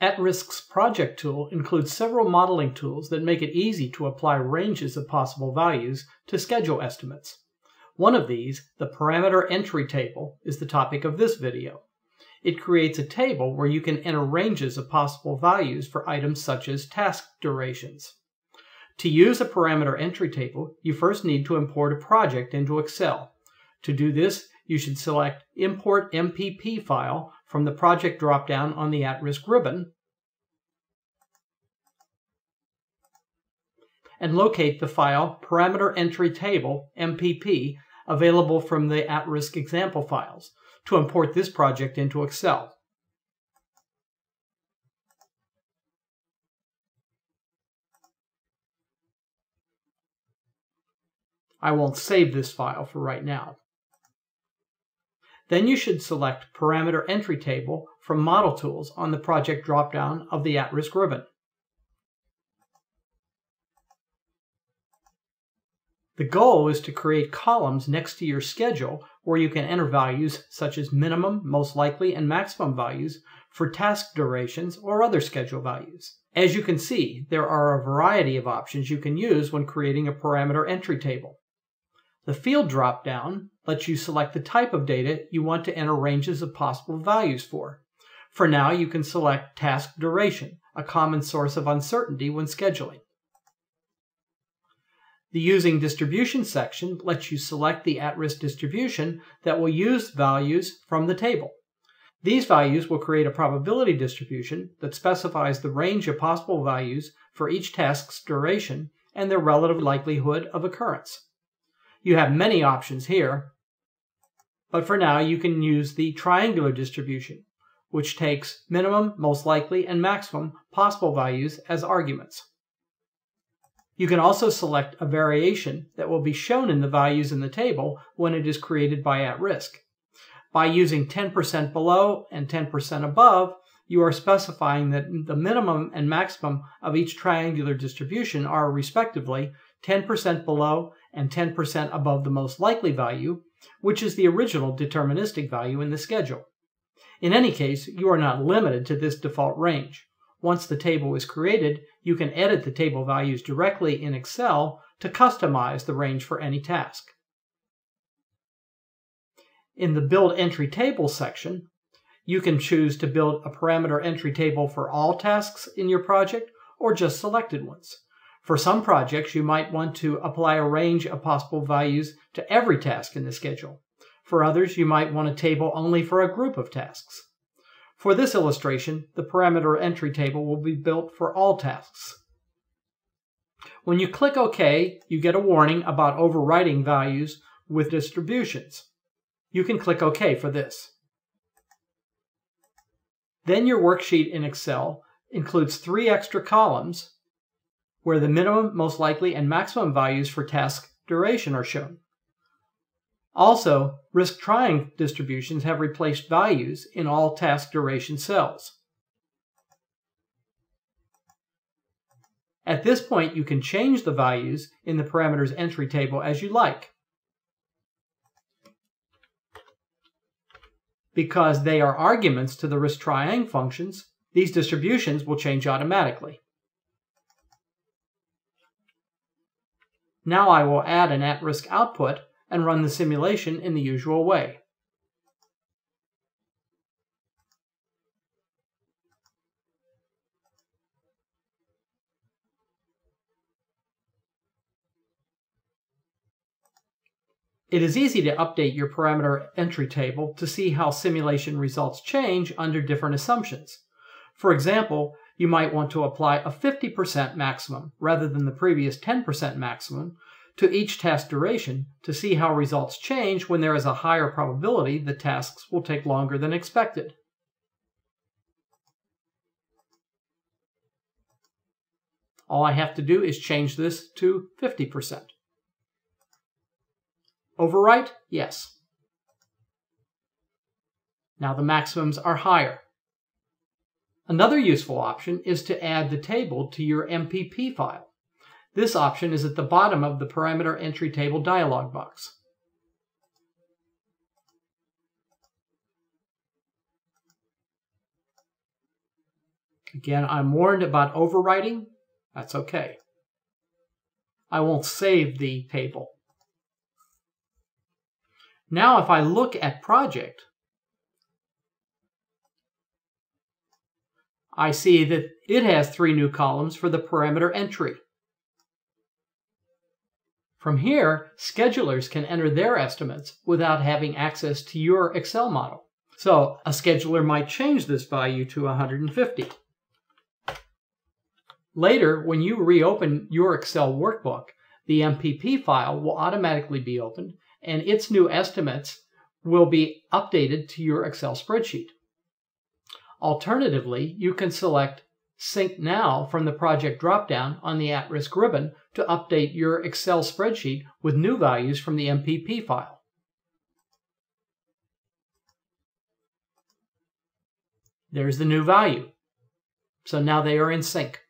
At-Risk's project tool includes several modeling tools that make it easy to apply ranges of possible values to schedule estimates. One of these, the parameter entry table, is the topic of this video. It creates a table where you can enter ranges of possible values for items such as task durations. To use a parameter entry table, you first need to import a project into Excel. To do this, you should select Import MPP File from the Project dropdown on the At-Risk ribbon and locate the file Parameter Entry Table MPP available from the At-Risk example files to import this project into Excel. I won't save this file for right now. Then you should select Parameter Entry Table from Model Tools on the Project dropdown of the At-Risk ribbon. The goal is to create columns next to your schedule where you can enter values such as minimum, most likely, and maximum values for task durations or other schedule values. As you can see, there are a variety of options you can use when creating a parameter entry table. The Field dropdown lets you select the type of data you want to enter ranges of possible values for. For now, you can select task duration, a common source of uncertainty when scheduling. The Using Distribution section lets you select the at-risk distribution that will use values from the table. These values will create a probability distribution that specifies the range of possible values for each task's duration and their relative likelihood of occurrence. You have many options here, but for now you can use the triangular distribution, which takes minimum, most likely, and maximum possible values as arguments. You can also select a variation that will be shown in the values in the table when it is created by At-Risk. By using 10% below and 10% above, you are specifying that the minimum and maximum of each triangular distribution are respectively 10% below and 10% above the most likely value, which is the original deterministic value in the schedule. In any case, you are not limited to this default range. Once the table is created, you can edit the table values directly in Excel to customize the range for any task. In the Build Entry Table section, you can choose to build a parameter entry table for all tasks in your project or just selected ones. For some projects, you might want to apply a range of possible values to every task in the schedule. For others, you might want a table only for a group of tasks. For this illustration, the parameter entry table will be built for all tasks. When you click OK, you get a warning about overwriting values with distributions. You can click OK for this. Then your worksheet in Excel includes 3 extra columns where the minimum, most likely, and maximum values for task duration are shown. Also, risk trying distributions have replaced values in all task duration cells. At this point, you can change the values in the parameters entry table as you like. Because they are arguments to the risk trying functions, these distributions will change automatically. Now I will add an at-risk output and run the simulation in the usual way. It is easy to update your parameter entry table to see how simulation results change under different assumptions. For example, you might want to apply a 50% maximum rather than the previous 10% maximum to each task duration to see how results change when there is a higher probability the tasks will take longer than expected. All I have to do is change this to 50%. Overwrite? Yes. Now the maximums are higher. Another useful option is to add the table to your MPP file. This option is at the bottom of the parameter entry table dialog box. Again, I'm warned about overwriting. That's okay. I won't save the table. Now if I look at project, I see that it has 3 new columns for the parameter entry. From here, schedulers can enter their estimates without having access to your Excel model. So a scheduler might change this value to 150. Later, when you reopen your Excel workbook, the MPP file will automatically be opened and its new estimates will be updated to your Excel spreadsheet. Alternatively, you can select Sync Now from the project dropdown on the at-risk ribbon to update your Excel spreadsheet with new values from the MPP file. There's the new value. So now they are in sync.